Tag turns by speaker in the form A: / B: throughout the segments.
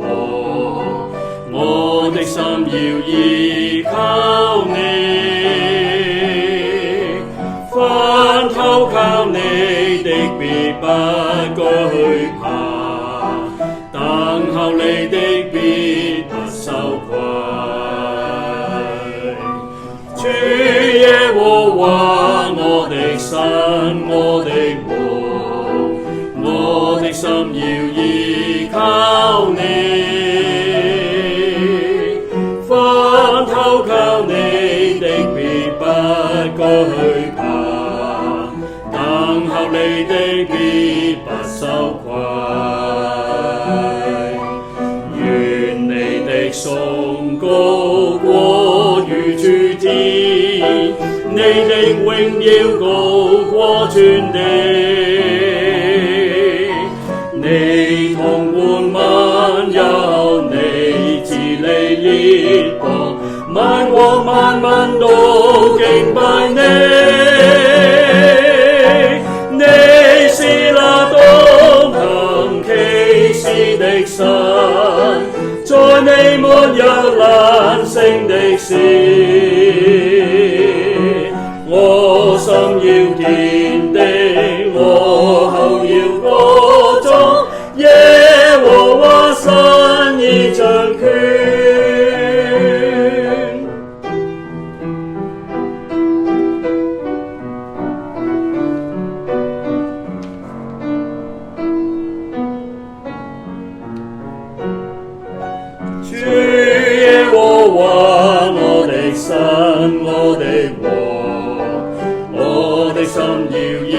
A: 和，我的心要依靠你，凡投靠你的必不懼怕，等候你的必不羞愧。主耶和華我的神，我的王，我的心要依靠你，凡投靠你的必不懼怕，等候你的必不羞愧。願你的崇高過於諸天，你的榮耀高過全地，你統管萬有，你治理列邦，萬國萬民都敬拜你。你是那當行奇事的神，在你沒有難成的事。我心要堅定，我口要歌頌，耶和華神已掌權。主耶和華我的神，我的王，我的心要依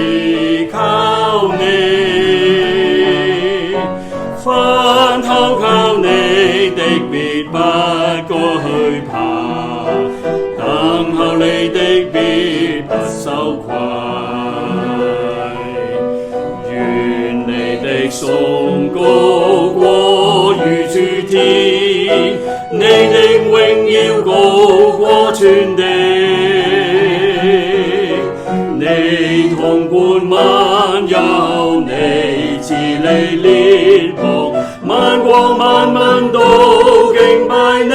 A: 靠你，凡投靠你的必不懼怕，等候你的必不羞愧。願你的崇高過於諸天，你的榮耀高過全地，你統管萬有，你治理列邦，萬國萬民都敬拜你。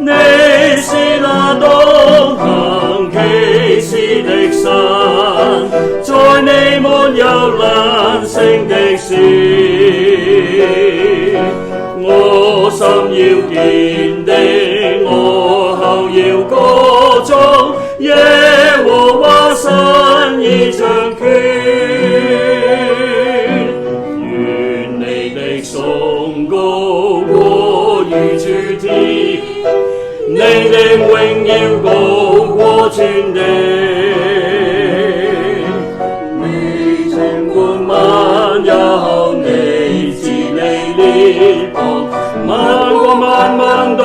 A: 你是那當行奇事的神，在你沒有難成的事。我心要堅定，我口要歌頌，耶和華神已掌權。願你的崇高過於諸天，你的榮耀高過全地，你統管萬有，你治理列邦，萬國萬民都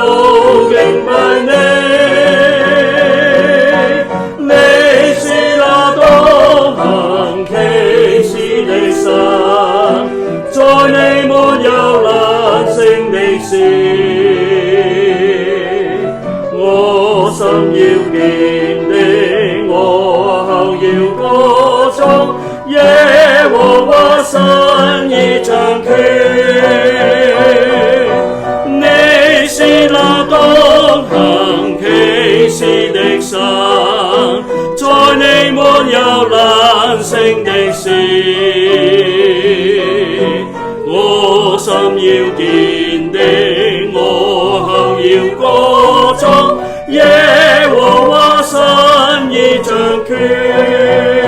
A: 敬拜你。你是那當行奇事的神，在你沒有難成的事。我心要堅定，我口要歌頌，耶和華神已掌權。你是那當行奇事的神，在你沒有難成的事。我心要堅定，我口要歌頌，耶和華神已掌權。